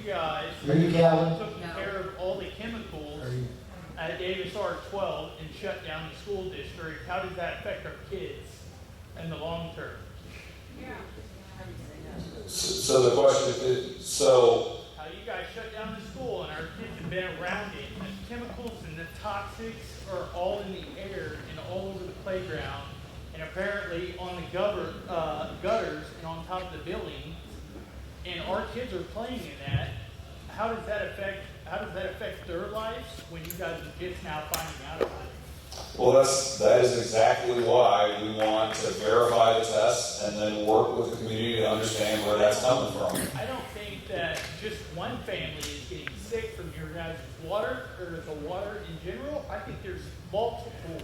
guys Are you Calvin? took care of all the chemicals at Davis R12 and shut down the school district, how does that affect our kids in the long term? So the question is, so How you guys shut down the school and our kids have been around it, and the chemicals and the toxics are all in the air and all over the playground, and apparently on the gutters and on top of the buildings, and our kids are playing in that. How does that affect their lives when you guys are just now finding out about it? well, that is exactly why we want to verify the tests and then work with the community to understand where that's coming from. I don't think that just one family is getting sick from your guys' water or the water in general. I think there's multiple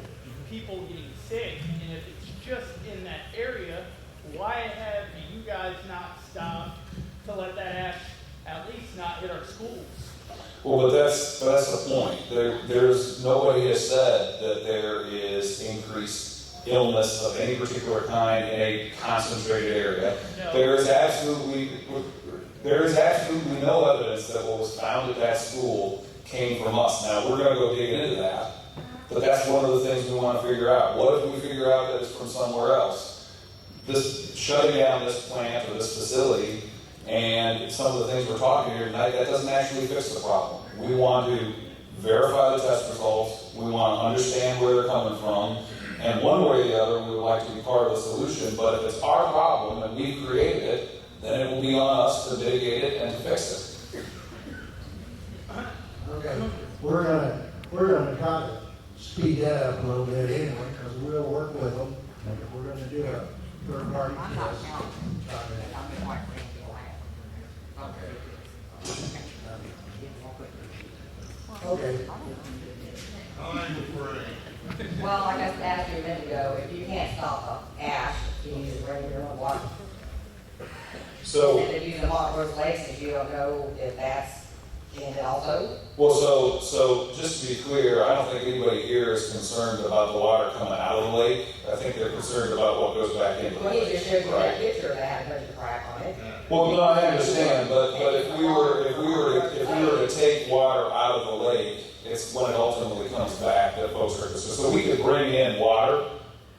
people getting sick, and if it's just in that area, why have you guys not stopped to let that ash at least not hit our schools? Well, but that's the point. There's nobody has said that there is increased illness of any particular kind in a concentrated area. No. There is absolutely no evidence that what was found at that school came from us. Now, we're going to go dig into that, but that's one of the things we want to figure out. What if we figure out that it's from somewhere else? This shutting down this plant or this facility and some of the things we're talking here tonight, that doesn't actually fix the problem. We want to verify the test results. We want to understand where they're coming from. And one way or the other, we would like to be part of the solution. But if it's our problem and we've created it, then it will be on us to mitigate it and to fix it. Okay, we're gonna try to speed that up a little bit anyway, because we'll work with them. We're gonna do a third party test. Okay. Well, like I asked you a minute ago, if you can't stop ash, you use regular water. So, And if you use the Montrose lakes, if you don't know if that's in it also. well, so just to be clear, I don't think anybody here is concerned about the water coming out of the lake. I think they're concerned about what goes back into the Well, lake. he just showed you Right. that picture that had a bunch of crack on it. Well, no, I understand, but if we were to take water out of the lake, it's when it ultimately comes back that folks are concerned. So we could bring in water,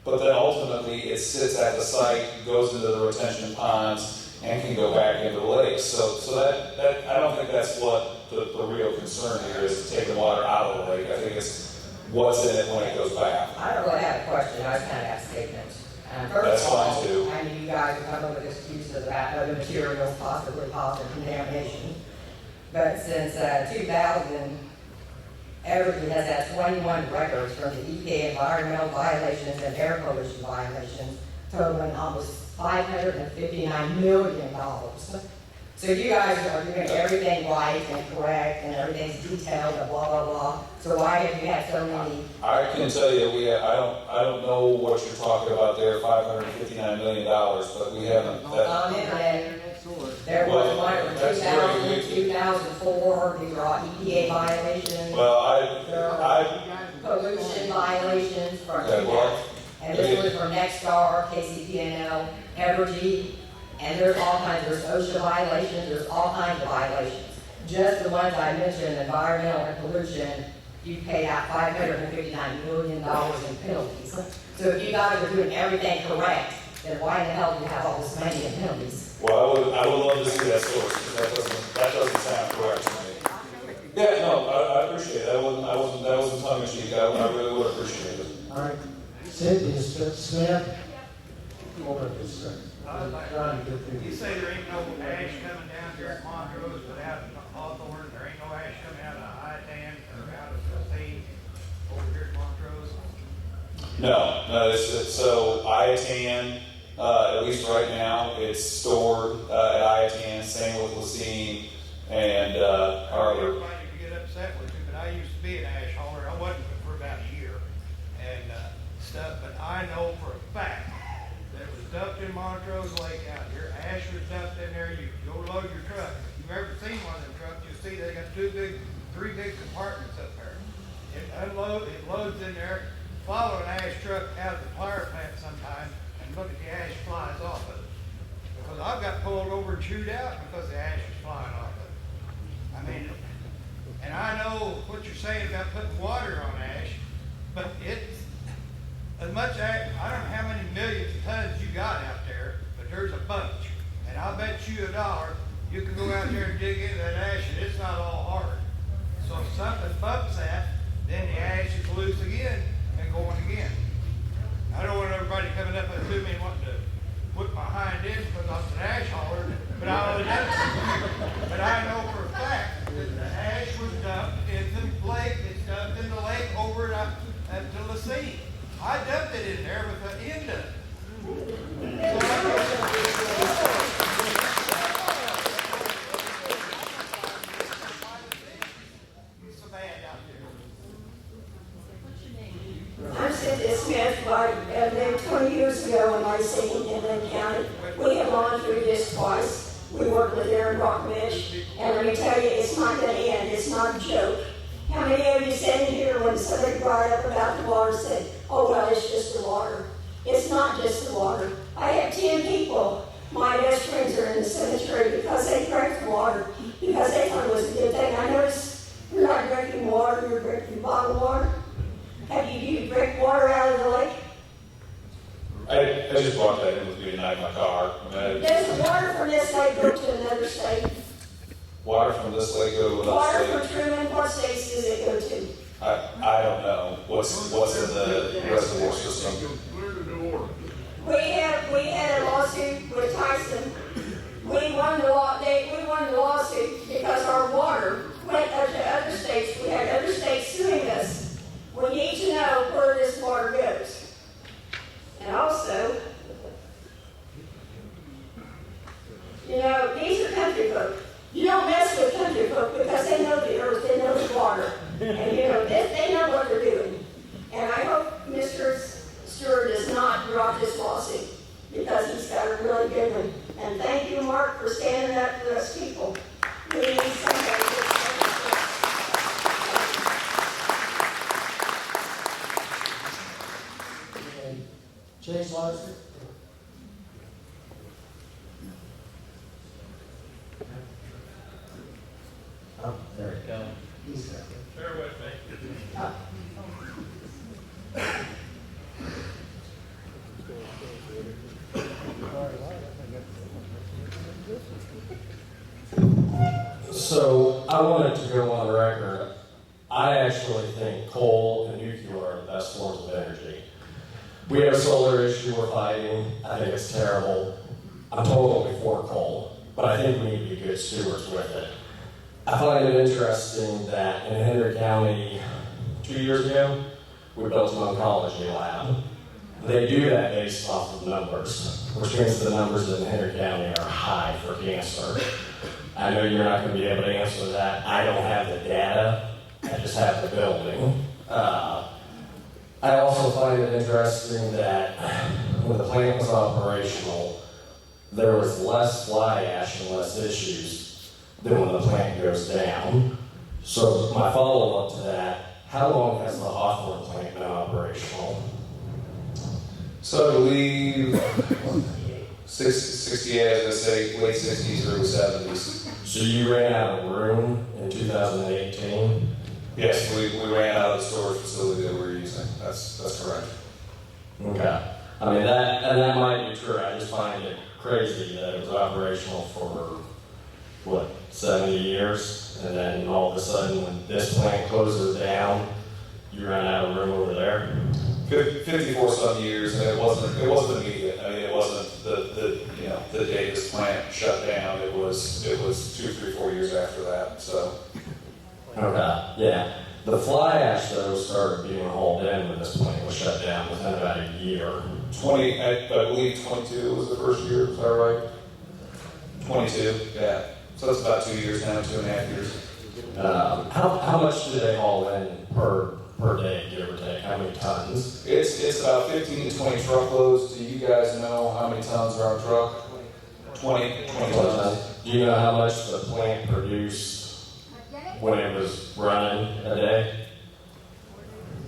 but then ultimately it sits at the site, goes into the retention ponds, and can go back into the lake. So that I don't think that's what the real concern here is, taking water out of the lake. I think it's what's in it when it goes back. I don't really have a question, I just kind of have statements. First That's of all, fine, too. I know you guys are coming with excuses about other materials possibly causing contamination. But since 2000, Evergy has had 21 records from the EPA environmental violations and air pollution violations, totaling almost $559 million. So you guys are doing everything right and correct, and everything's detailed and blah, blah, blah. So why have you had so many? I can tell you, I don't know what you're talking about there, $559 million, but we haven't. On it, and there was one from 2000, 2004, these are all EPA violations. Well, There are pollution violations from Okay, well, and this was from Nexstar, KCPNL, Evergy, and there's all kinds, there's OSHA violations, there's all kinds of violations. Just the ones I mentioned, environmental and pollution, you paid out $559 million in penalties. So if you guys are doing everything correct, then why in the hell do you have all this money in penalties? well, I would love to see that source, because that doesn't sound correct to me. Yeah, no, I appreciate it. That wasn't tongue in cheek. I really would appreciate it. All right, Cynthia Smith. Hold on just a second. Trying to get through You this. say there ain't no ash coming down here at Montrose, but out in Hawthorne, there ain't no ash coming out of I-10 or out of the sea over here at Montrose? No, so IATAN, at least right now, it's stored at IATAN, same with Lacine, and our other. Everybody could get upset with you, but I used to be an ash hauler. I wasn't for about a year and stuff, but I know for a fact that it was dumped in Montrose Lake out here. Ash was dumped in there. You go load your truck. If you've ever seen one of them trucks, you'll see they got three big compartments up there. It loads in there. Follow an ash truck out of the power plant sometime and look at the ash flies off of it. Because I've got pulled over and chewed out because the ash is flying off of it. know what you're saying about putting water on ash, but it's as much ash, I don't know how many millions of tons you got out there, but there's a bunch. And I'll bet you $1, you can go out there and dig into that ash and it's not all hard. So if something bumps that, then the ash is loose again and going again. I don't want everybody coming up to me and wanting to put my hind end because I'm an ash hauler, but I know for a fact that the ash was dumped in the lake, it's dumped in the lake over to the sea. I dumped it in there with the end of it. It's so bad out there. I'm Cynthia Smith, there 20 years ago in my city in Lynn County. We have gone through this twice. We worked with Aaron Rockmish, and let me tell you, it's not going to end. It's not a joke. How many of you sat in here when somebody brought up about the water said, oh, well, it's just the water. It's not just the water. I have 10 people, my best friends are in the cemetery because they drank the water, because they thought it was a good thing. I noticed you're not drinking water, you're drinking bottled water. Have you drink water out of the lake? I just brought that in with me tonight in my car. Does the water from this lake go to another state? Water from this lake go to another Water state? from Truman, what states does it go to? I don't know what's in the reservoir system. We had a lawsuit with Tyson. We won the lawsuit because our water went to other states. We had other states suing us. We need to know where this water goes. And also, you know, these are country folk. You don't mess with country folk because they know the earth, they know the water. And you know, they know what they're doing. And I hope Mr. Stewart does not drop this lawsuit because he's got a really good one. And thank you, Mark, for standing up for us people. We need somebody to stand up for us. Chase Larson? Oh, there you go. He's got it. Bear with me. So I wanted to go on record. I actually think coal and nuclear are the best forms of energy. We have a solar issue we're fighting. I think it's terrible. I'm totally for coal, but I think we need to be good stewards with it. I find it interesting that in Henry County 2 years ago, we built an oncology lab. They do that based off of numbers, which means the numbers in Henry County are high for cancer. I know you're not going to be able to answer that. I don't have the data. I just have the building. I also find it interesting that when the plant was operational, there was less fly ash and less issues than when the plant goes down. So my follow-up to that, how long has the Hawthorne plant been operational? So I believe 68, I was gonna say late 60s, early 70s. So you ran out of room in 2018? Yes, we ran out of the storage facility that we were using. That's correct. Okay. I mean, that might be true. I just find it crazy that it was operational for, 70 years? And then all of a sudden, when this plant closes down, you run out of room over there? 54 some years, and it wasn't immediate. I mean, it wasn't the day this plant shut down. It was 2, 3, 4 years after that. So. Okay, yeah. The fly ash, though, started being hauled in when this plant was shut down within about a year. 20, I believe 22 was the first year. Is that right? 22, yeah. So that's about 2 years now, 2.5 years. How much do they haul in per day, give or take? How many tons? It's about 15 to 20 truckloads. Do you guys know how many tons are on a truck? 20 tons. Do you know how much the plant produced when it was running a day?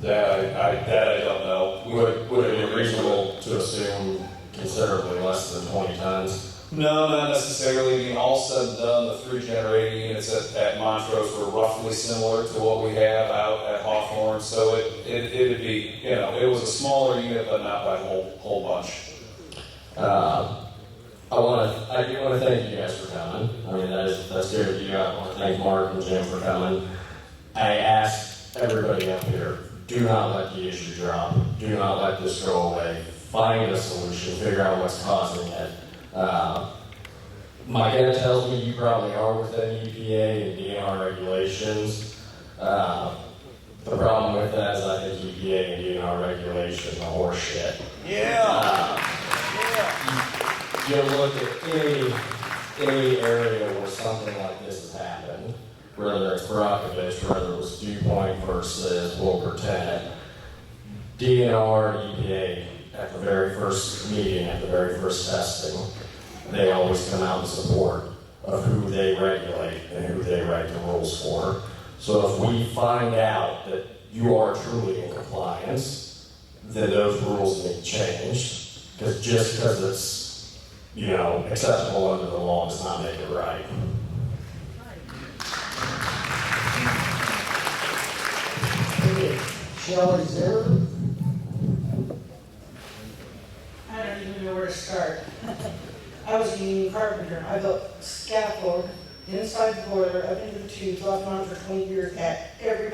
That I don't know. Would it be reasonable to assume considerably less than 20 tons? No, not necessarily. I mean, all said and done, the 3 generating units at Montrose were roughly similar to what we have out at Hawthorne. So it'd be, you know, it was a smaller unit, but not by a whole bunch. I do want to thank you guys for coming. I mean, that's good of you. I want to thank Mark and Jim for coming. I ask everybody up here, do not let the issue drop. Do not let this go away. Find a solution. Figure out what's causing it. My gut tells me you probably are within EPA and DNR regulations. The problem with that is I think EPA and DNR regulations are horse shit. You look at any area where something like this has happened, whether it's Brockovich, whether it was Dew Point versus Wilbur Tenant, DNR, EPA, at the very first meeting, at the very first testing, they always come out in support of who they regulate and who they write the rules for. So if we find out that you are truly in compliance, then those rules need changed. Because just because it's, you know, acceptable under the law does not make it right. Shelley Zimmer? I don't even know where to start. I was a union carpenter. I built scaffold inside the boiler, up into the tubes, off and on for 20 years at every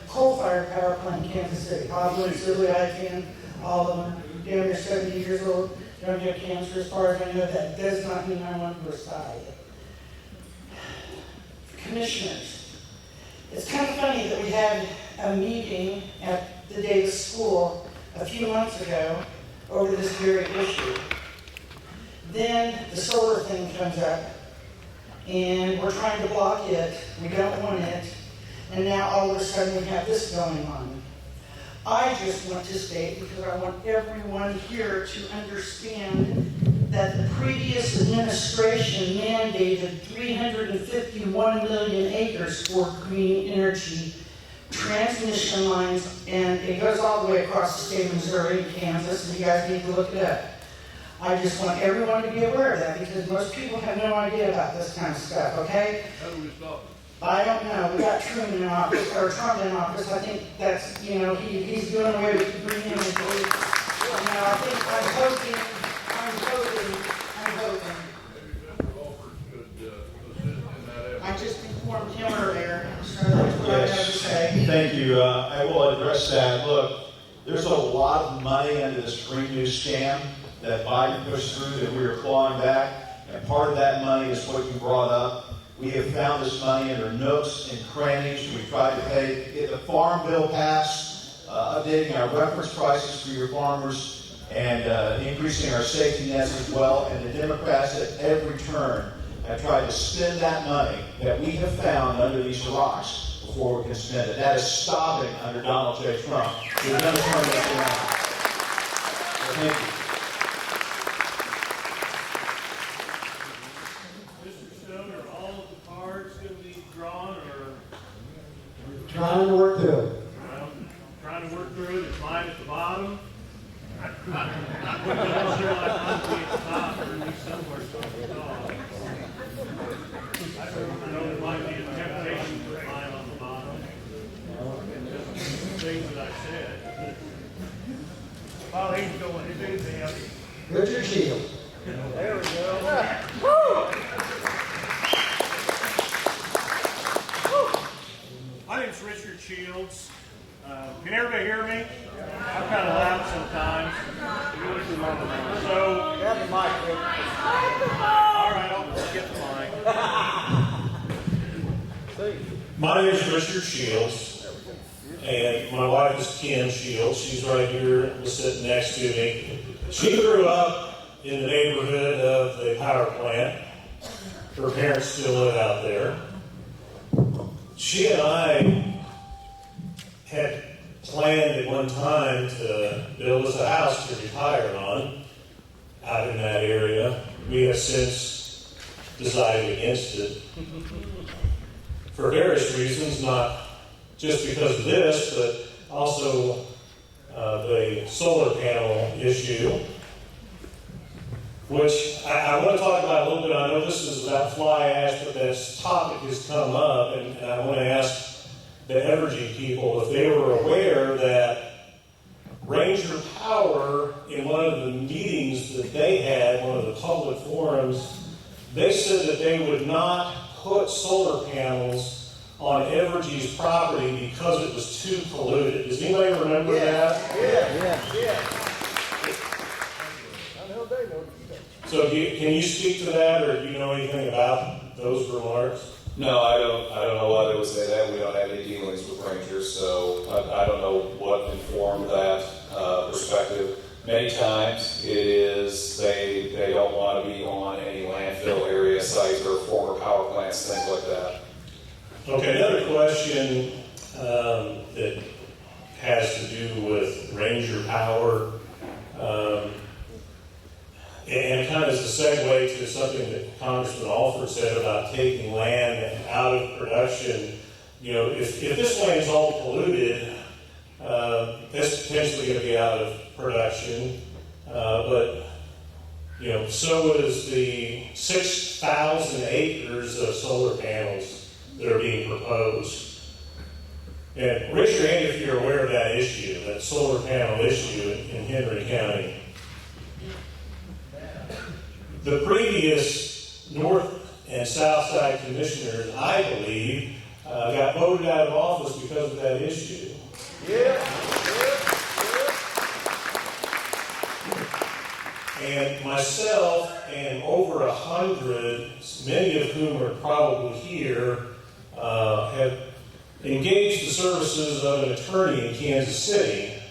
coal-fired power plant in Kansas City. Hobland, Sibley, Ican, all of them. Damn near 70 years old, don't have cancer. As far as I know, that does not mean I want to reside. Commissioners, it's kind of funny that we had a meeting at the Davis School a few months ago over this very issue. Then the solar thing comes up, and we're trying to block it. We don't want it. And now all of a sudden we have this going on. I just want to state, because I want everyone here to understand that the previous administration mandated 351 million acres for green energy transmission lines, and it goes all the way across the state of Missouri and Kansas, and you guys need to look it up. I just want everyone to be aware of that, because most people have no idea about this kind of stuff, okay? How do we stop it? I don't know. We got Truman in office, or Trump in office. I think that's, you know, he's doing away with green energy. Now, I think I'm hoping. Maybe Mr. Alford could assist in that effort. I just informed him earlier, so that's what I have to say. Thank you. I will address that. Look, there's a lot of money into this green new scam that Biden pushed through that we are clawing back, and part of that money is what you brought up. We have found this money under nooks and crannies. We tried to pay the farm bill passed, updating our reference prices for your farmers, and increasing our safety nets as well. And the Democrats at every turn have tried to spend that money that we have found under these rocks before we can spend it. That is stopping under Donald J. Trump. We're going to turn this around. So thank you. Trying to work through it. Well, trying to work through it, it's mine at the bottom. I'm not sure like I'm at the top, or at least somewhere I know there might be a temptation to climb on the bottom. Things that I said. While he's going, he's anything else. Richard Shields. There we go. My name's Richard Shields. Can everybody hear me? I'm kind of loud sometimes. So, Grab the mic, Rick. all right, I'll get the mic. My name is Richard Shields, and my wife is Kim Shields. She's right here, sitting next to me. She grew up in the neighborhood of the power plant. Her parents still live out there. She and I had planned at one time to build us a house to retire on out in that area. We have since decided against it for various reasons, not just because of this, but also the solar panel issue. which I want to talk about a little bit. I know this is about fly ash, but this topic has come up, and I want to ask the Evergy people if they were aware that Ranger Power, in one of the meetings that they had, one of the public forums, they said that they would not put solar panels on Evergy's property because it was too polluted. Does anybody remember that? Yeah. So can you speak to that, or do you know anything about those remarks? No, I don't know why they would say that. We don't have any dealings with rangers, so I don't know what informed that perspective. Many times it is they don't want to be on any landfill area sites or former power plants, things like that. Okay, another question that has to do with Ranger Power, and kind of as a segue to something that Congressman Alford said about taking land out of production. You know, if this land is all polluted, that's potentially going to be out of production. But, you know, so is the 6,000 acres of solar panels that are being proposed. And raise your hand if you're aware of that issue, that solar panel issue in Henry County. The previous North and South Side commissioners, I believe, got voted out of office because of that issue. And myself and over 100, many of whom are probably here, have engaged the services of an attorney in Kansas City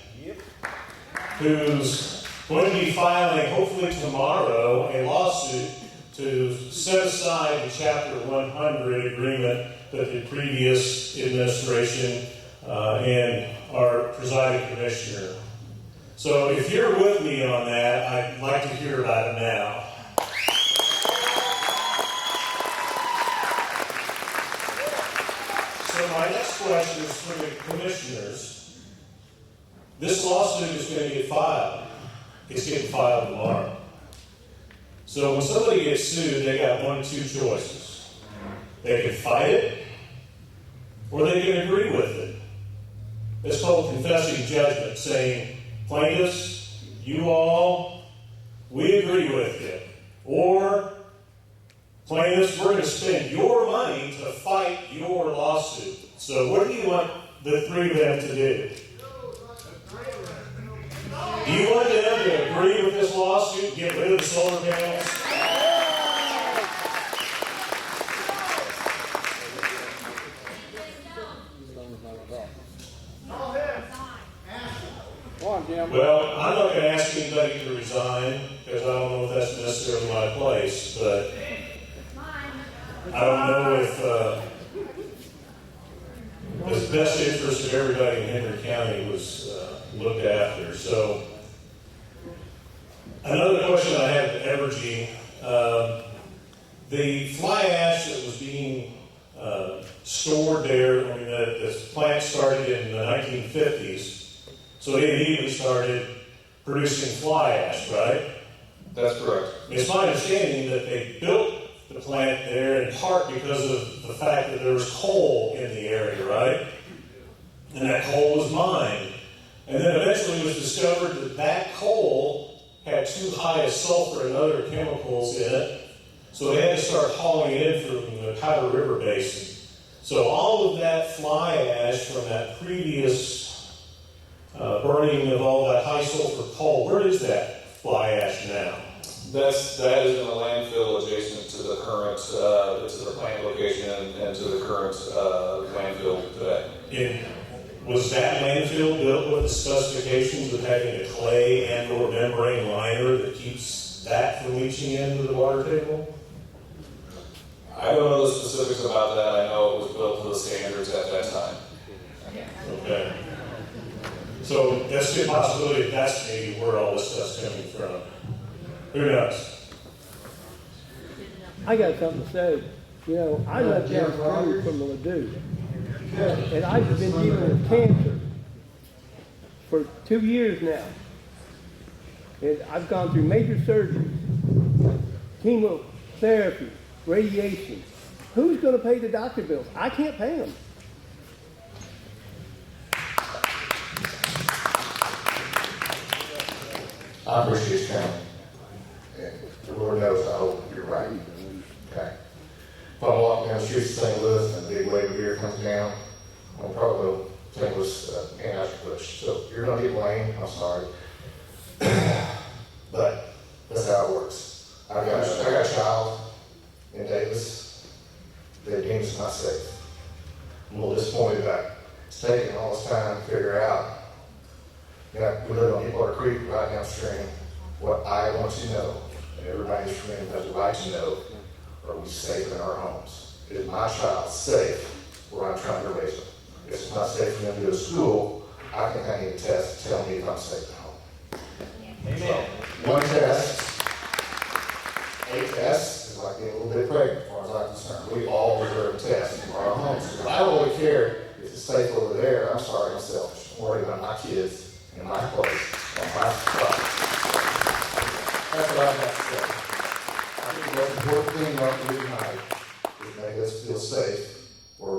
who's going to be filing, hopefully tomorrow, a lawsuit to set aside the Chapter 100 agreement that the previous administration and our presiding commissioner. So if you're with me on that, I'd like to hear about it now. So my next question is for the commissioners. This lawsuit is going to get filed. It's getting filed tomorrow. So when somebody gets sued, they got one of two choices. They can fight it, or they can agree with it. It's called confessing judgment, saying, plaintiffs, you all, we agree with you. Or, plaintiffs, we're going to spend your money to fight your lawsuit. So what do you want the three of them to do? Do you want them to agree with this lawsuit, get rid of the solar panels? Well, I'm not going to ask anybody to resign, because I don't know if that's necessarily my place, but I don't know if the best interest of everybody in Henry County was looked after. So, another question I have at Evergy, the fly ash that was being stored there, I mean, the plant started in the 1950s, so they immediately started producing fly ash, right? That's correct. It's my understanding that they built the plant there in part because of the fact that there was coal in the area, right? And that coal was mined. And then eventually it was discovered that that coal had too high a sulfur and other chemicals in it, so they had to start hauling it in from the Powder River Basin. So all of that fly ash from that previous burning of all that high sulfur coal, where is that fly ash now? That is in a landfill adjacent to the current, to the plant location and to the current landfill today. Was that landfill built with the specifications of having a clay and or membrane liner that keeps that from leaching into the water table? I don't know the specifics about that. I know it was built to the standards at that time. Okay. So that's the possibility that's maybe where all this stuff's coming from. Who knows? I got something to say. You know, I left down Truman from the Ladue, and I've been dealing with cancer for 2 years now. And I've gone through major surgeries. chemotherapy, radiation. Who's gonna pay the doctor bills? I can't pay them. I appreciate you, Chairman. And the Lord knows I hope you're right. Okay. If I'm walking down the streets of St. Louis and a big wave of beer comes down, I'm probably going to St. Louis Anheuser-Busch. So you're going to get blamed. I'm sorry. But that's how it works. I got a child in Davis that deems not safe. I'm a little disappointed that it's taking all this time to figure out. We live on Deepwater Creek right downstream. What I want to know, and everybody in this room has the right to know, are we safe in our homes? Is my child safe where I'm trying to raise them? If it's not safe for them to go to school, I think I need a test to tell me if I'm safe at home. Amen. So, one test, a test is like getting a little bit pregnant as far as I'm concerned. We all deserve a test for our homes. Because I don't really care if it's safe over there. I'm sorry, I'm selfish. I'm worried about my kids in my place, on my property. That's what I've got to say. I think the most important thing about the tonight is make us feel safe or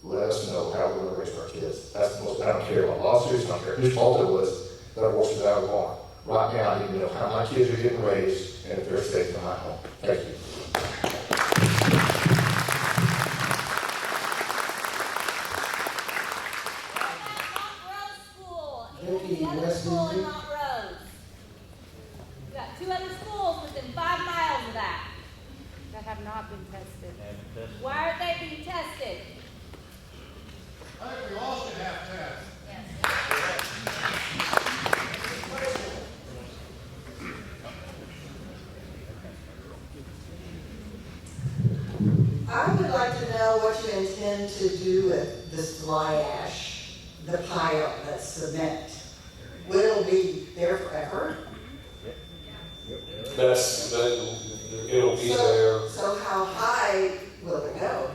let us know how we're going to raise our kids. That's the most, I don't care about lawsuits, I don't care whose fault it was, that abortion was out of law. Right now, I need to know how my kids are getting raised and if they're safe in my home. Thank you. Another school in Montrose. We've got 2 other schools within 5 miles of that have not been tested. Why aren't they being tested? I think we all should have tests. I would like to know what you intend to do with this fly ash, the pile that's cement. Will it be there forever? It'll be there. So how high will it go?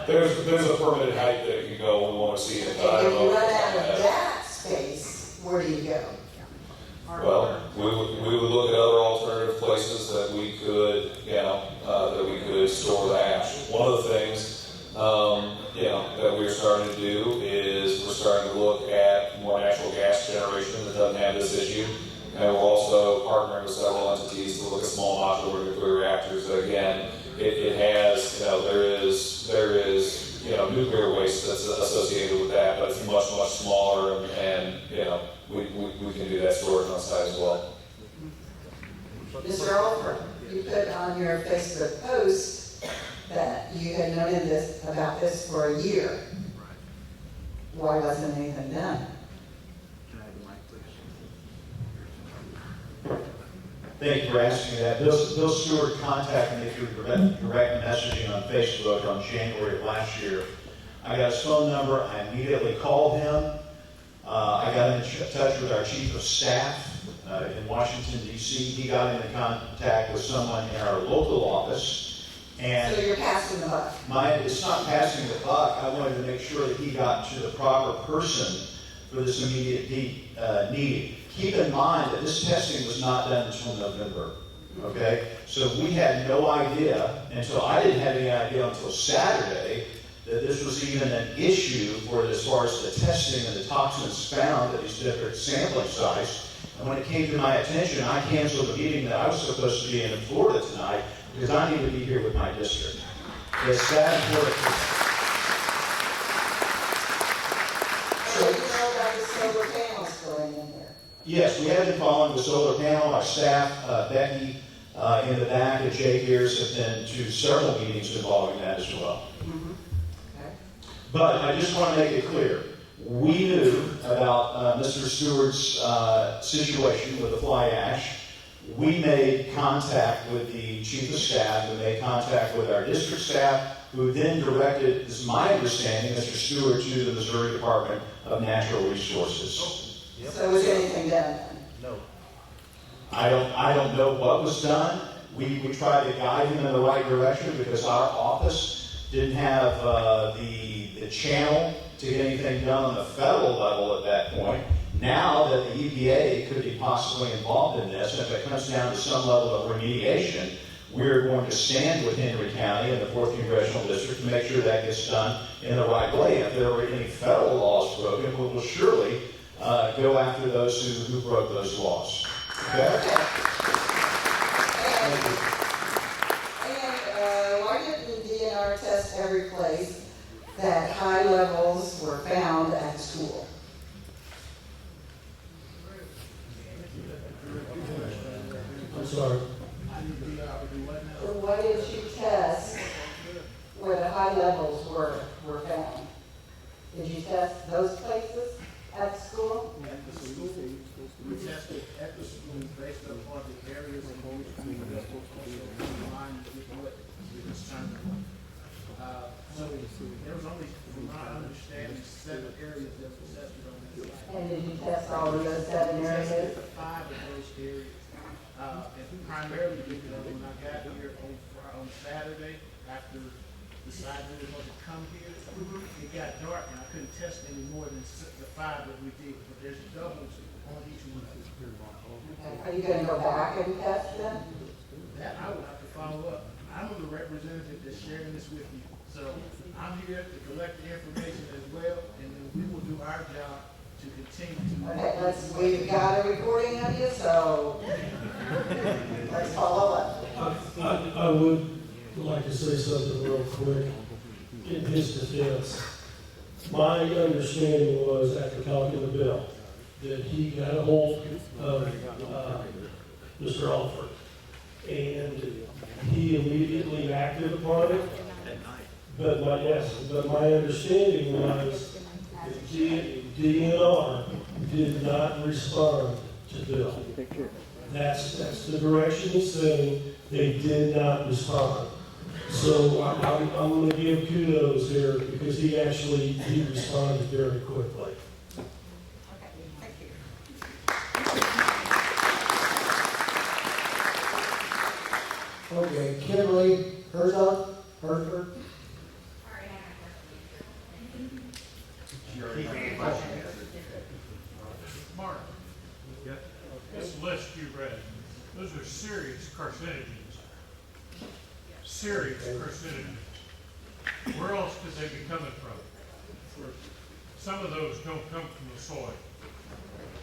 There's a permitted height that you go when we want to see it. And if you run out of that space, where do you go? Well, we would look at other alternative places that we could, that we could store the ash. One of the things, that we're starting to do is we're starting to look at more natural gas generation that doesn't have this issue. And we're also partnering with several entities to look at small modular nuclear reactors that, again, it has, there is nuclear waste that's associated with that, but it's much, much smaller, and we can do that storage on site as well. Mr. Alford, you put on your Facebook post that you had known about this for a year. Why wasn't anything done? Thank you for asking that. Bill Stewart contacted me through direct messaging on Facebook on January of last year. I got his phone number. I immediately called him. I got in touch with our chief of staff in Washington, D.C. He got into contact with someone in our local office. And so you're passing the buck? It's not passing the buck. I wanted to make sure that he got to the proper person for this immediate need. Keep in mind that this testing was not done until November, okay? So we had no idea, I didn't have any idea until Saturday, that this was even an issue as far as the testing and the toxins found at these different sampling sites. And when it came to my attention, I canceled the meeting that I was supposed to be in Florida tonight because I need to be here with my district. It's that important. So you know about the solar panels going in there? Yes, we have been following the solar panel. Our staff, Becky in the back, and Jay Gears have been to several meetings involving that as well. Mm-hmm. Okay. But I just want to make it clear, we knew about Mr. Stewart's situation with the fly ash. We made contact with the chief of staff, we made contact with our district staff, who then directed, this is my understanding, Mr. Stewart to the Missouri Department of Natural Resources. So was anything done then? No. I don't know what was done. We tried to guide him in the right direction because our office didn't have the channel to get anything done on the federal level at that point. Now that the EPA could be possibly involved in this, and if it comes down to some level of remediation, we're going to stand with Henry County and the 4th Congressional District to make sure that gets done in the right way. If there are any federal laws broken, we will surely go after those who broke those laws. Okay? And why didn't the DNR test every place that high levels were found at the school? I'm sorry. Why didn't you test where the high levels were found? Did you test those places at the school? At the school, we tested at the school based upon the areas in which we were in line with what we were concerned about. So there was only, from my understanding, 7 areas that were tested on this site. And did you test all of those 7 We areas? tested 5 of those areas. And primarily because when I got here on Saturday, after deciding we were going to come here, it got dark and I couldn't test any more than the 5 that we did, but there's doubles on each one. Okay. Are you going to go back and test them? That I will have to follow up. I'm the representative that's sharing this with you. So I'm here to collect the information as well, and then we will do our job to continue to. Okay, we've got a recording of you, so let's follow up. I would like to say something real quick in his defense. My understanding was after talking to Bill that he got a hold of Mr. Alford and he immediately acted upon it. But my understanding was that DNR did not respond to Bill. That's the direction he's saying. They did not respond. So I'm going to give kudos here because he responded very quickly. Okay, Kimberly Herzog, Herford. Mark, this list you read, those are serious carcinogens. Serious carcinogens. Where else could they be coming from? Some of those don't come from the soil.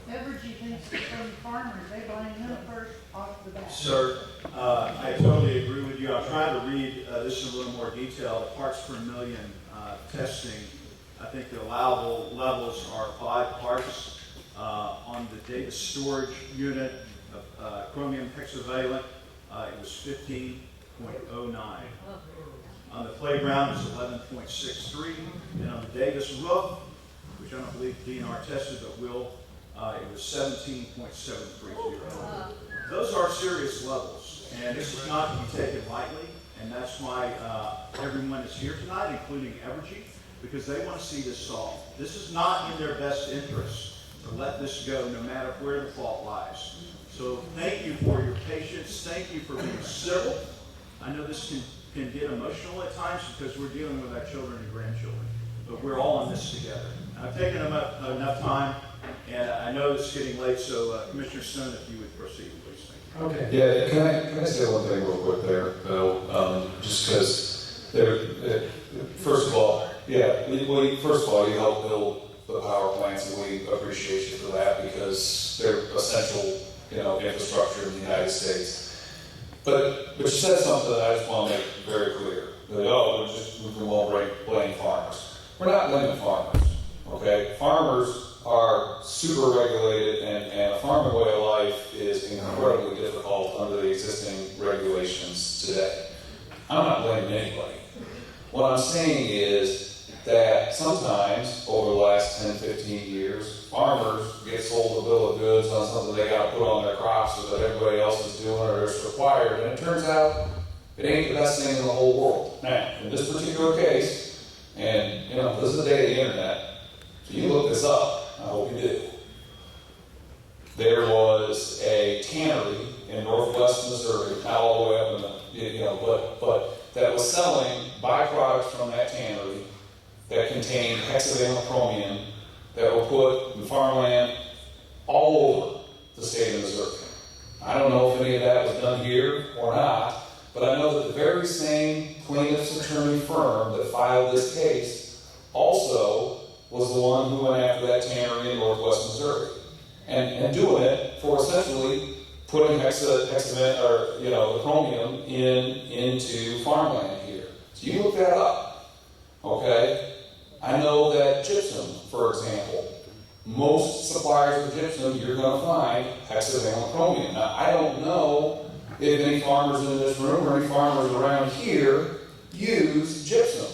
Evergy thinks it's from farmers, they blame them first off the bat. Sir, I totally agree with you. I'm trying to read this in a little more detail. The parts per million testing, I think the allowable levels are 5 parts on the data storage unit of chromium hexavalent. It was 15.09. On the playground, it's 11.63. And on the Davis roof, which I don't believe DNR tested, but will, it was 17.730. Those are serious levels, and this is not to be taken lightly, and that's why everyone is here tonight, including Evergy, because they want to see this solved. This is not in their best interest to let this go, no matter where the fault lies. So thank you for your patience. Thank you for being civil. I know this can get emotional at times because we're dealing with our children and grandchildren, but we're all in this together. I've taken enough time, and I know it's getting late, so Commissioner Stone, if you would proceed, please. Thank you. Okay. Yeah, can I say one thing real quick there, Bill? Just because, first of all, you helped build the power plants, and we appreciate you for that because they're essential, infrastructure in the United States. But you said something that I just want to make very clear. That, we won't blame farmers. We're not blaming farmers, okay? Farmers are super regulated, and a farming way of life is incredibly difficult under the existing regulations today. I'm not blaming anybody. What I'm saying is that sometimes, over the last 10, 15 years, farmers get sold a bill of goods on something they got to put on their crops so that everybody else is doing or it's required, and it turns out it ain't the best thing in the whole world. Now, in this particular case, and this is the day of the internet, so you look this up, I hope you do. There was a tannery in northwest Missouri, not all the way up in the, but that was selling byproducts from that tannery that contained hexavalent I don't know if any of that was done here or not, but I know that the very same plaintiff's attorney firm that filed this case also was the one who went after that tannery in northwest Missouri. And doing it for essentially putting the chromium into farmland here. So you look that up, okay? I know that gypsum, for example, most suppliers of gypsum, you're going to find hexavalent chromium. Now, I don't know if any farmers in this room or any farmers around here use gypsum.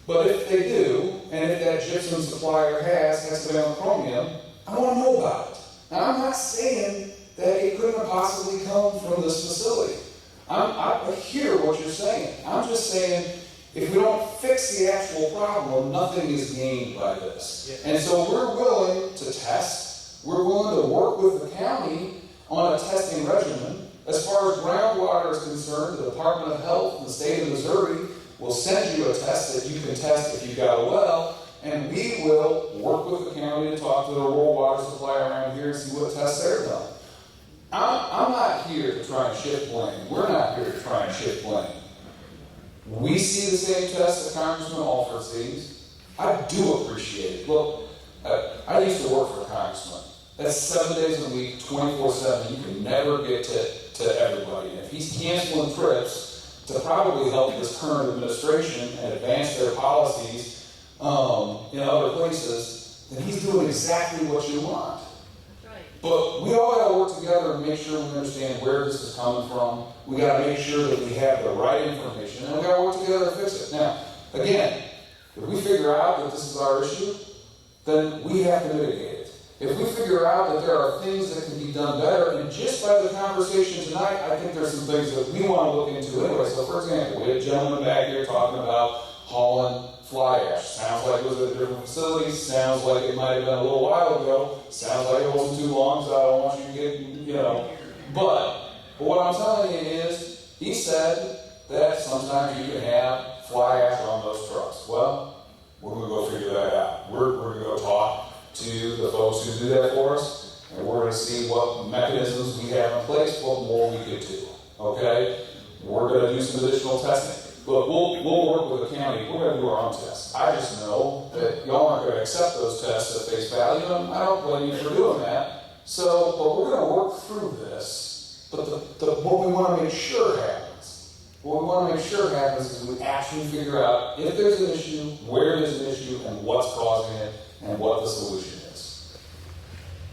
But if they do, and if that gypsum supplier has hexavalent chromium, I want to know about it. Now, I'm not saying that it couldn't possibly come from this facility. I hear what you're saying. I'm just saying, if we don't fix the actual problem, nothing is gained by this. And so we're willing to test. We're willing to work with the county on a testing regimen. As far as groundwater is concerned, the Department of Health in the state of Missouri will send you a test that you can test if you've got a well, and we will work with the county to talk to the rural water supply around here and see what tests they're done. I'm not here to try and shift blame. We're not here to try and shift blame. We see the same tests that Congressman Alford sees. I do appreciate it. Look, I used to work for a congressman. That's 7 days a week, 24/7. You can never get to everybody. And if he's canceling trips to probably help this current administration and advance their policies in other places, then he's doing exactly what you want. But we all got to work together and make sure we understand where this is coming from. We got to make sure that we have the right information, and we got to work together to fix it. Now, again, if we figure out that this is our issue, then we have to mitigate it. If we figure out that there are things that can be done better, and just by the conversation tonight, I think there's some things that we want to look into anyway. So, for example, we had a gentleman back here talking about hauling fly ash. Sounds like it was at a different facility. Sounds like it might have been a little while ago. Sounds like it wasn't too long, so I don't want you to get, But what I'm telling you is, he said that sometimes you can have fly ash on those trucks. Well, we're going to go figure that out. We're going to go talk to the folks who do that for us, and we're going to see what mechanisms we have in place, what more we could do. Okay? We're going to do some additional testing. Look, we'll work with the county. We're going to do our own tests. I just know that y'all aren't going to accept those tests at face value, and I don't blame you for doing that. So, but we're going to work through this. But what we want to make sure happens, is we actually figure out if there's an issue, where there's an issue, and what's causing it, and what the solution is.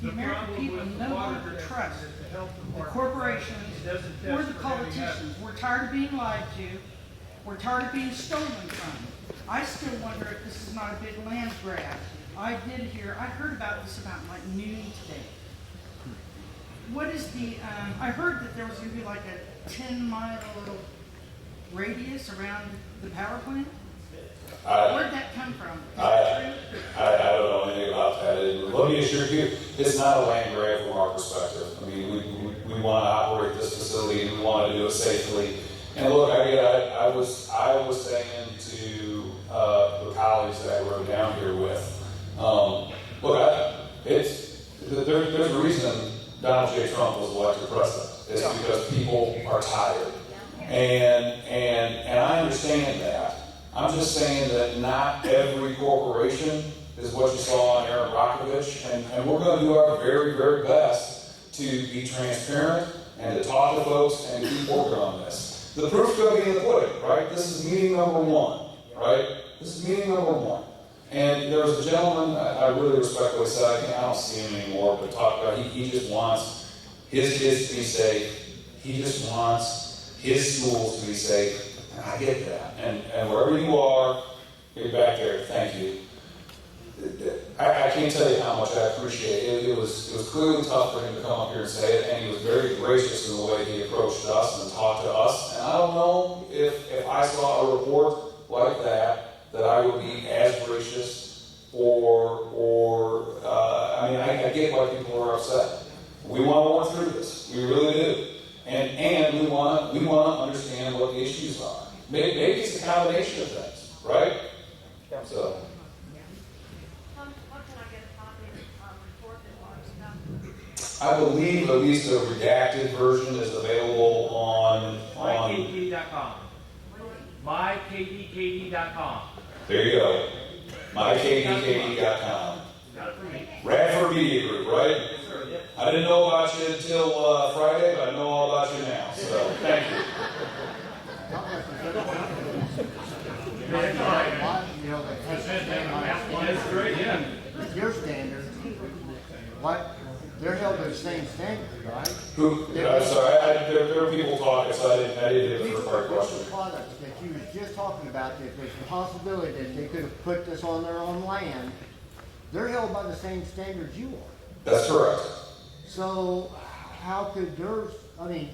The American people no longer trust the corporations or the politicians. We're tired of being lied to. We're tired of being stolen from. I still wonder if this is not a big land grab. I heard about this about like noon today. What is I heard that there was going to be like a 10-mile radius around the power plant. Where'd that come from? Is that true? I don't know anything about that. Let me assure you, it's not a land grab from our perspective. I mean, we want to operate this facility and we want to do it safely. And look, I was saying to the colleagues that I rode down here with, there's a reason Donald J. Trump was elected president. It's because people are tired, and I understand that. I'm just saying that not every corporation is what you saw on Aaron Brockovich, and we're going to do our very, very best to be transparent and to talk to folks and keep working on this. The proof's going to be in the pudding, right? This is meeting number 1, right? This is meeting number 1. And there was a gentleman I really respectfully said, I don't see him anymore, but talked about he just wants his kids to be safe. He just wants his schools to be safe. And I get that. And wherever you are, you're back there. Thank you. I can't tell you how much I appreciate it. It was clearly tough for him to come up here and say it, and he was very gracious in the way he approached us and talked to us. And I don't know if I saw a report like that I would be as gracious I get why people are upset. We want to work through this. We really do. And we want to understand what the issues are. Maybe it's a combination of things, right? So. I believe at least a redacted version is available on MyKDKD.com. MyKDKD.com. there you go. MyKDKD.com. Got it from me. Radford Media Group, right? Yes, sir. Yep. I didn't know about you until Friday, but I know all about you now, so thank you. With your standards, what, they're held to the same standard, right? Who, sorry, there were people talking, so I didn't hear the first part of the question. Products that you was just talking about, that there's a possibility that they could have put this on their own land, they're held by the same standards you are. That's correct. So how could theirs, I mean,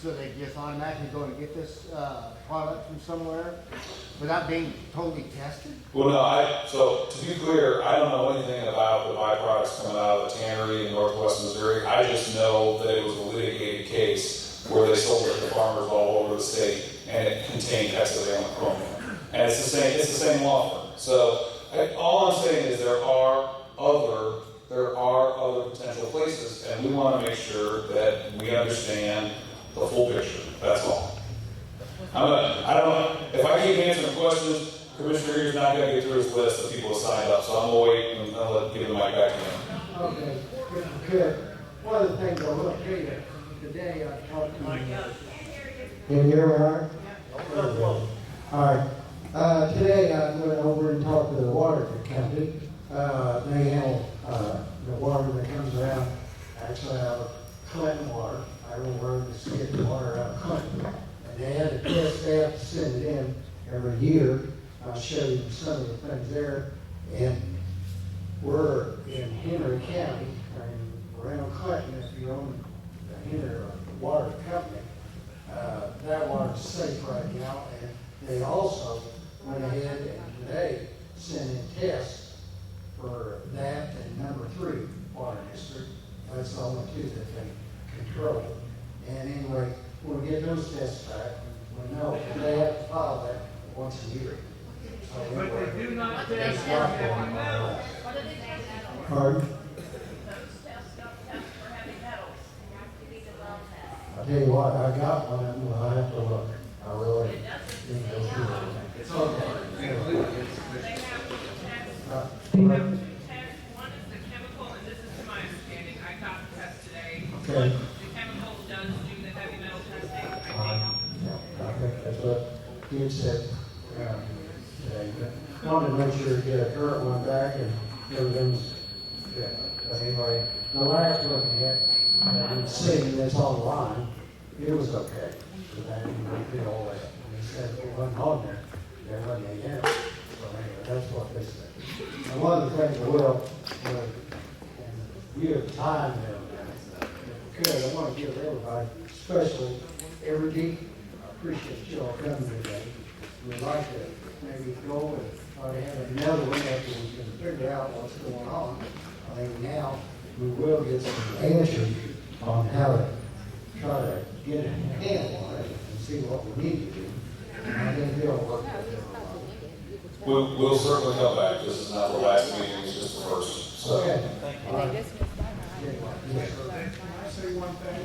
so they just automatically go and get this product from somewhere without being totally tested? Well, no, so to be clear, I don't know anything about the byproducts coming out of the tannery in northwest Missouri. I just know that it was a litigated case where they sold it to farmers all over the state, and it contained hexavalent chromium. And it's the same law firm. So all I'm saying is there are other potential places, and we want to make sure that we understand the full picture. That's all. If I keep answering questions, Commissioner Reed's not going to get through his list of people who signed up, so I'm going to wait and I'll give the mic back to him. Okay, good. One of the things I will tell you, today I talked to you. Can you hear me all right? All right. Today I went over and talked to the water company. They handle the water that comes around, actually out of Clinton water. I don't know where to get the water out of Clinton. And they had a test, they have to send it in every year. I'll show you some of the things there. And we're in Henry County, around Clinton, if you own the Henry Water Company. That water's safe right now. And they also went ahead and today sent in tests for that and number 3 water district. That's the only 2 that they control. And anyway, when we get those tests back, we know they have to file that once a year. So anyway, But they do not test for that's heavy metals. Pardon? I'll tell you what, I got one of them, I have to look. I really think they'll do it. It's okay. They have 2 tests. One is the chemical, and this is to my understanding, I got the test today. Okay. The chemical does do the heavy metal testing, I think. Yeah, I think that's what you said today. But wanted to make sure to get a current one back and everything's, yeah. But anyway, the last one we had, seeing this online, it was okay. But I didn't get all that. And they said it wasn't on there. There wasn't any in it. So anyway, that's what they said. And one of the things I will, we have time now. If we could, I want to give everybody, especially Evergy, I appreciate you all coming today. We'd like to maybe go and try to have another one after we can figure out what's going on. I think now we will get some answers on how to try to get a handle on it and see what we need to do. And I think they'll work with it. We'll certainly come back. This is not the last meeting, it's just the first. So. Okay. Can I say one thing?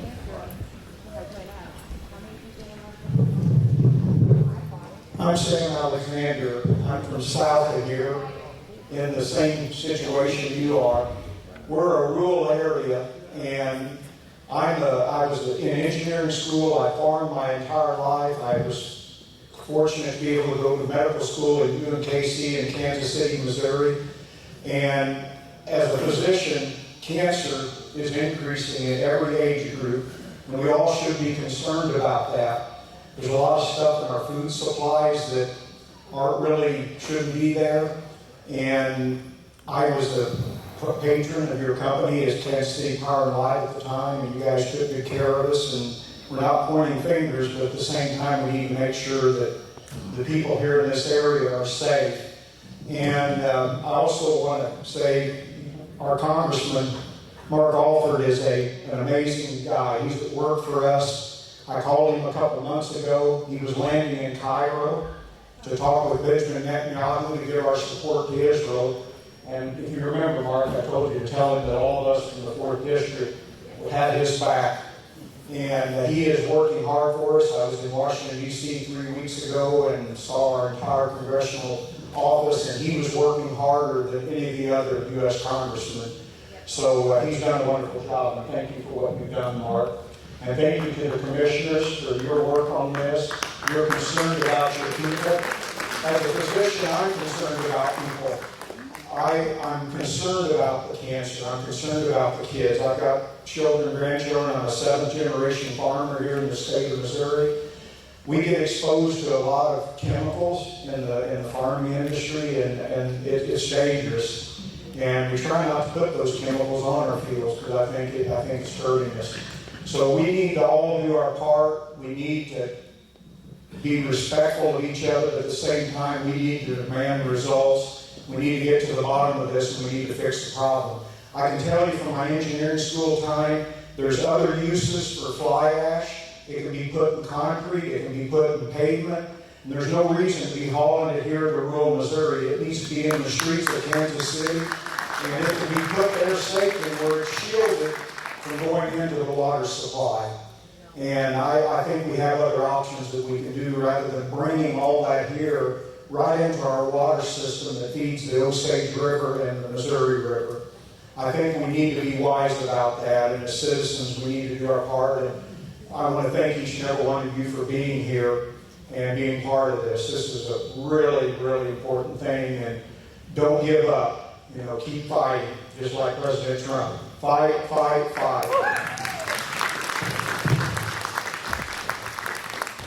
I'm Sam Alexander. I'm from south of here, in the same situation you are. We're a rural area, and I was in engineering school. I farmed my entire life. I was fortunate to be able to go to medical school at UMKC in Kansas City, Missouri. And as a physician, cancer is increasing in every age group, and we all should be concerned about that. There's a lot of stuff in our food supplies that shouldn't be there. And I was a patron of your company as Kansas City Power and Light at the time, and you guys took good care of us. And we're not pointing fingers, but at the same time, we need to make sure that the people here in this area are safe. And I also want to say our Congressman, Mark Alford, is an amazing guy. He's at work for us. I called him a couple months ago. He was landing in Cairo to talk with Benjamin Netanyahu to give our support to Israel. And if you remember, Mark, I told you to tell him that all of us from the 4th District had his back. And he is working hard for us. I was in Washington, D.C. 3 weeks ago and saw our entire congressional office, and he was working harder than any of the other U.S. congressmen. So he's done a wonderful job, and thank you for what you've done, Mark. And thank you to the commissioners for your work on this. You're concerned about your people. As a physician, I'm concerned about people. I'm concerned about the cancer. I'm concerned about the kids. I've got children, grandchildren. I'm a 7th-generation farmer here in the state of Missouri. We get exposed to a lot of chemicals in the farming industry, and it's dangerous. And we try not to put those chemicals on our fields because I think it's hurting us. So we need to all do our part. We need to be respectful of each other, but at the same time, we need to demand results. We need to get to the bottom of this, and we need to fix the problem. I can tell you from my engineering school time, there's other uses for fly ash. It can be put in concrete, it can be put in pavement, and there's no reason to be hauling it here to rural Missouri. It needs to be in the streets of Kansas City, and it can be put there safely where it's shielded from going into the water supply. And I think we have other options that we can do rather than bringing all that here right into our water system that feeds the Osage River and the Missouri River. I think we need to be wise about that, and as citizens, we need to do our part. And I want to thank each and every one of you for being here and being part of this. This is a really, really important thing, and don't give up. You know, keep fighting, just like President Trump. Fight, fight, fight.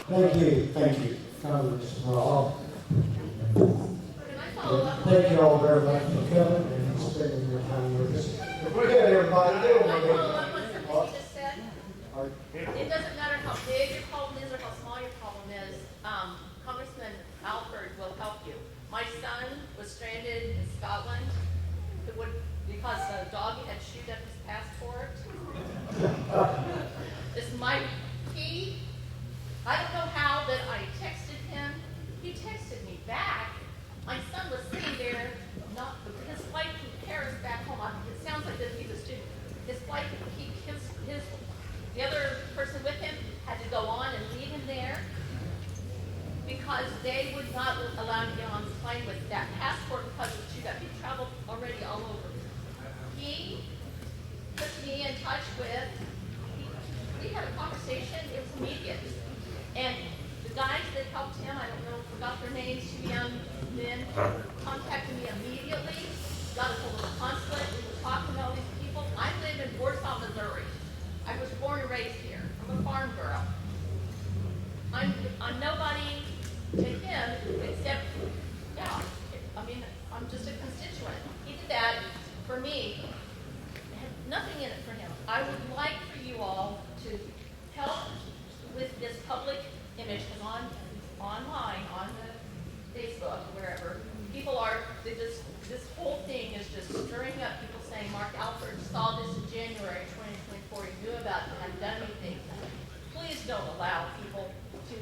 Thank you. Thank you. Congressman Hall. Thank you all very much for coming and spending your time with us. If we get everybody doing Can I follow up on something you just said? It doesn't matter how big your problem is or how small your problem is. Congressman Alford will help you. My son was stranded in Scotland because a dog had chewed up his passport. I don't know how, but I texted him. He texted me back. My son was sitting there, his flight from Paris back home. It sounds like that he's a student. His flight, the other person with him had to go on and leave him there because they would not allow him to get on the plane with that passport because it was chewed up. He traveled already all over. He put me in touch with, we had a conversation, it was immediate. And the guys that helped him, I don't know, forgot their names, too young men, contacted me immediately, got a hold of the consulate, we were talking to all these people. I live in Warsaw, Missouri. I was born and raised here. I'm a farm girl. I'm nobody to him except, I'm just a constituent. He did that for me. It had nothing in it for him. I would like for you all to help with this public image, because online, on the Facebook, wherever, people this whole thing is just stirring up people saying, Mark Alford saw this in January 2024, he knew about it, hadn't done anything. Please don't allow people to,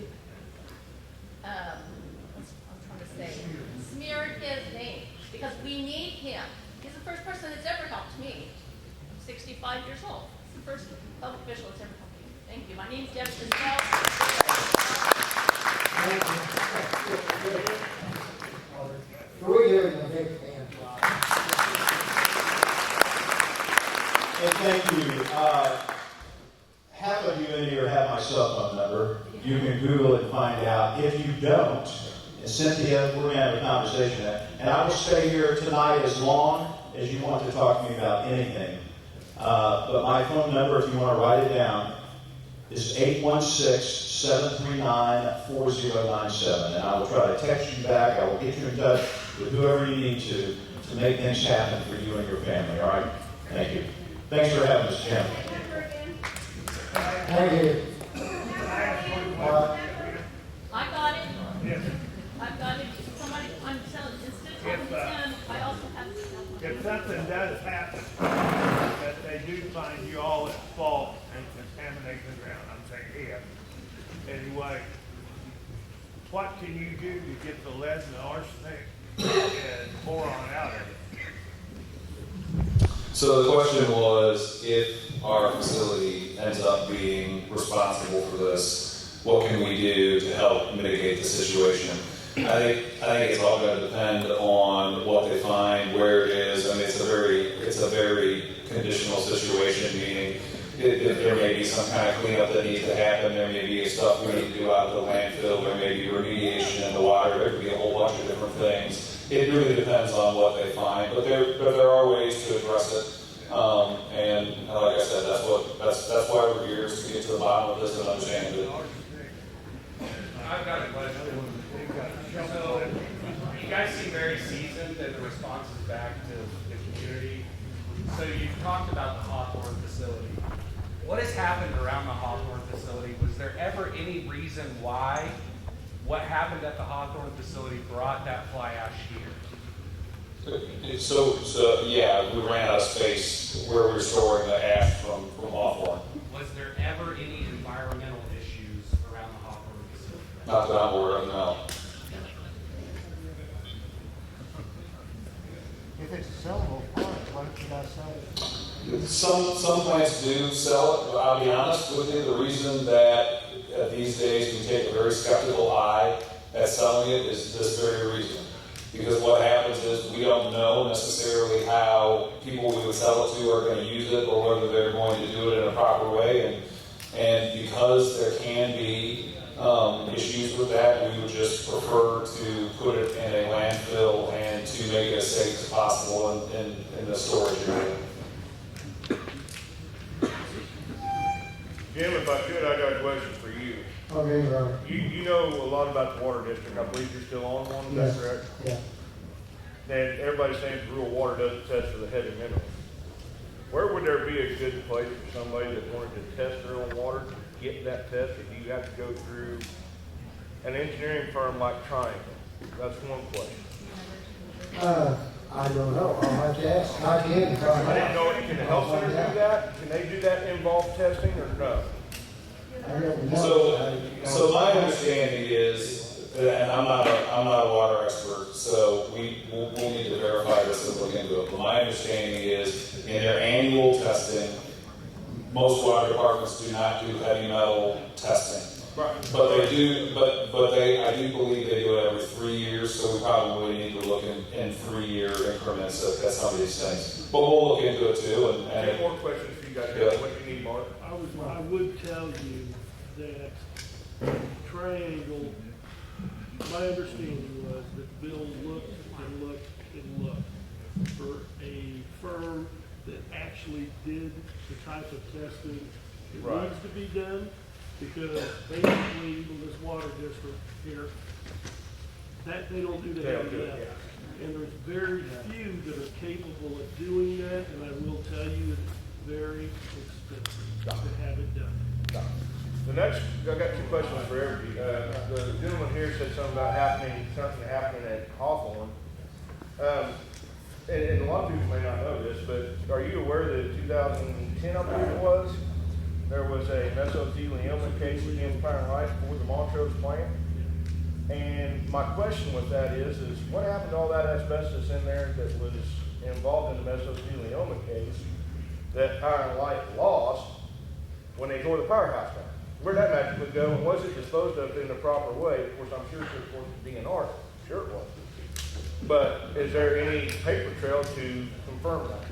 smear his name, because we need him. He's the first person that's ever helped me. I'm 65 years old. He's the first public official that's ever helped me. Thank you. My name's Debbie Giselle. Can we give him a big hand? And thank you. Half of you in here have my cell phone number. You can Google it and find out. If you don't, and Cynthia, we're going to have a conversation. And I will stay here tonight as long as you want to talk to me about anything. But my phone number, if you want to write it down, is 816-739-4097. And I will try to text you back. I will get you in touch with whoever you need to make things happen for you and your family. All right? Thank you. Thanks for having us, Jim. Thank you. I got it. I've got it. Somebody, I'm telling you, instead of talking to him, I also have to tell him. If something does happen, that they do find you all at fault and contaminate the ground, I'm saying if. Anyway, what can you do to get the lead and the arsenic and boron out of it? So the question was, if our facility ends up being responsible for this, what can we do to help mitigate the situation? I think it's all going to depend on what they find, where it is. I mean, it's a very conditional situation, meaning if there may be some kind of cleanup that needs to happen, there may be stuff we need to do out of the landfill, there may be remediation in the water, there could be a whole bunch of different things. It really depends on what they find, but there are ways to address it. And like I said, that's why we're here, is to get to the bottom of this and understand it. I've got a question. So, you guys seem very seasoned in the responses back to the community. So you've talked about the Hawthorne facility. What has happened around the Hawthorne facility? Was there ever any reason why what happened at the Hawthorne facility brought that fly ash here? So yeah, we ran out of space where we were storing the ash from Hawthorne. Was there ever any environmental issues around the Hawthorne facility? Not that I'm aware of, no. If it's a sellable product, why don't you guys sell it? Some plants do sell it, but I'll be honest with you, the reason that these days we take a very skeptical eye at selling it is this very reason. Because what happens is we don't know necessarily how people we would sell it to are going to use it or whether they're going to do it in a proper way. And because there can be issues with that, we would just prefer to put it in a landfill and to make it as safe as possible in the storage area. Jim, if I could, I got a question for you. Okay, Robert. You know a lot about the water district. I believe you're still on one, is Yes. that correct? Yeah. And everybody's saying rural water doesn't test for the heavy minerals. Where would there be a good place for somebody that wanted to test their own water to get that test? If you have to go through an engineering firm like Triangle? That's one question. I don't know. I'll have to ask. I can find I didn't out. know, can the health center do that? Can they do that involved testing or no? So my understanding is, and I'm not a water expert, so we'll need to verify this and look into it. But my understanding is, in their annual testing, most water departments do not do heavy metal testing. Right. But they do. I do believe they do it every 3 years. So we probably need to look in 3-year increments at some of these things. But we'll look into it too. Any more questions for you guys? Yeah. What do you need, Mark? I would tell you that Triangle, my understanding was that Bill looked and looked and looked for a firm that actually did the type of testing that Right. needs to be done, because basically, in this water district here, that they don't do the They don't heavy do it, metal. And there's very few that are capable of doing that, and I will tell you, it's very expensive to have it done. The next, I got 2 questions for Evergy. The gentleman here said something about something happening at Hawthorne. And a lot of people may not know this, but are you aware that in 2010, I believe it was, there was a mesothelioma case against Pine Rice for the Montrose plant? And my question with that is what happened to all that asbestos in there that was involved in the mesothelioma case that Power and Light lost when they tore the powerhouse down? Where'd that magically go, and was it disposed of in the proper way? Of course, I'm sure it was the DNR. Sure it was. But is there any paper trail to confirm that?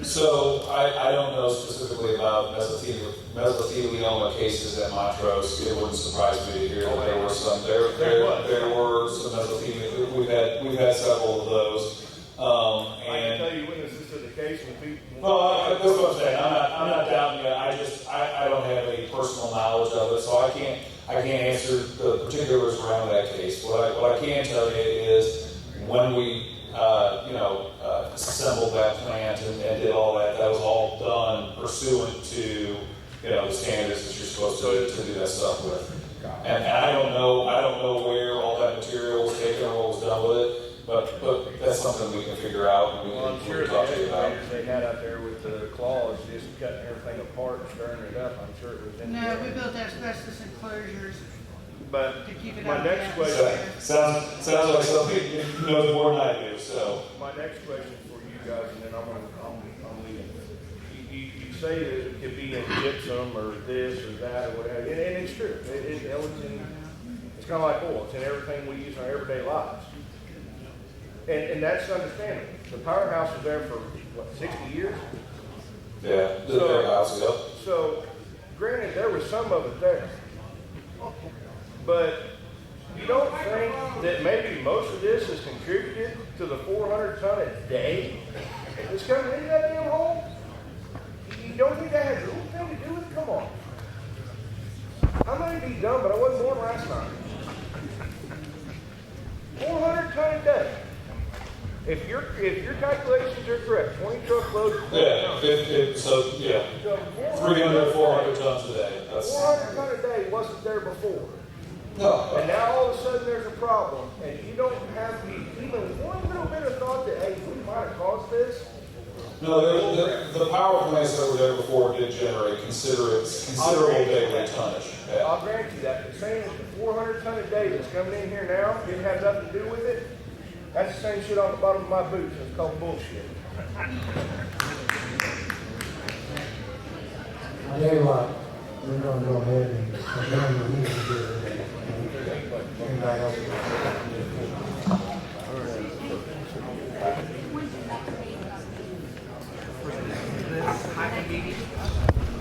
So I don't know specifically about mesothelioma cases at Montrose. It wouldn't surprise me to hear that there were some. There were some mesothelioma. We've had several of those. I can tell you witnesses to the case and people. Well, that's what I'm saying. I'm not doubting it. I don't have any personal knowledge of it, so I can't answer the particulars around that case. What I can tell you is when we assembled that plant and did all that, that was all done pursuant to the standards that you're supposed to do that stuff with. And I don't know where all that material was taken or what was done with it. But that's something we can figure out and we Well, I'm can sure the talk to you about. excavators they had out there with the claws just cutting everything apart and stirring it up, I'm sure it was in No, there. we built asbestos enclosures But to keep it my out of the next question. atmosphere. Sounds like something you know more than I do. So My next question for you guys, and then I'm say that it could be in gypsum or this or that or whatever, and it's true. It's kind of like oil. It's in everything we use in our everyday lives. And that's understandable. The powerhouse was there for, what, 60 years? Yeah, the house, yep. So, granted, there was some of it there. But you don't think that maybe most of this has contributed to the 400 ton a day that's coming into that damn hole? You don't think that has anything to do with it? Come on. I may be dumb, but I wasn't born last night. 400 ton a day. If your calculations are correct, 20 truckloads. Yeah, 300, 400 tons a day. That's 400 ton a day wasn't there before. no. And now all of a sudden there's a problem, and you don't have even one little bit of thought that, hey, we might have caused this. No, the power plants that were there before did generate considerable daily tonnage. Yeah. I'll grant you that. But saying that the 400 ton a day that's coming in here now didn't have nothing to do with it, that's the same shit on the bottom of my boots, and it's called bullshit. I tell you what, we're gonna go ahead and adjourn the meeting here today. Anybody else?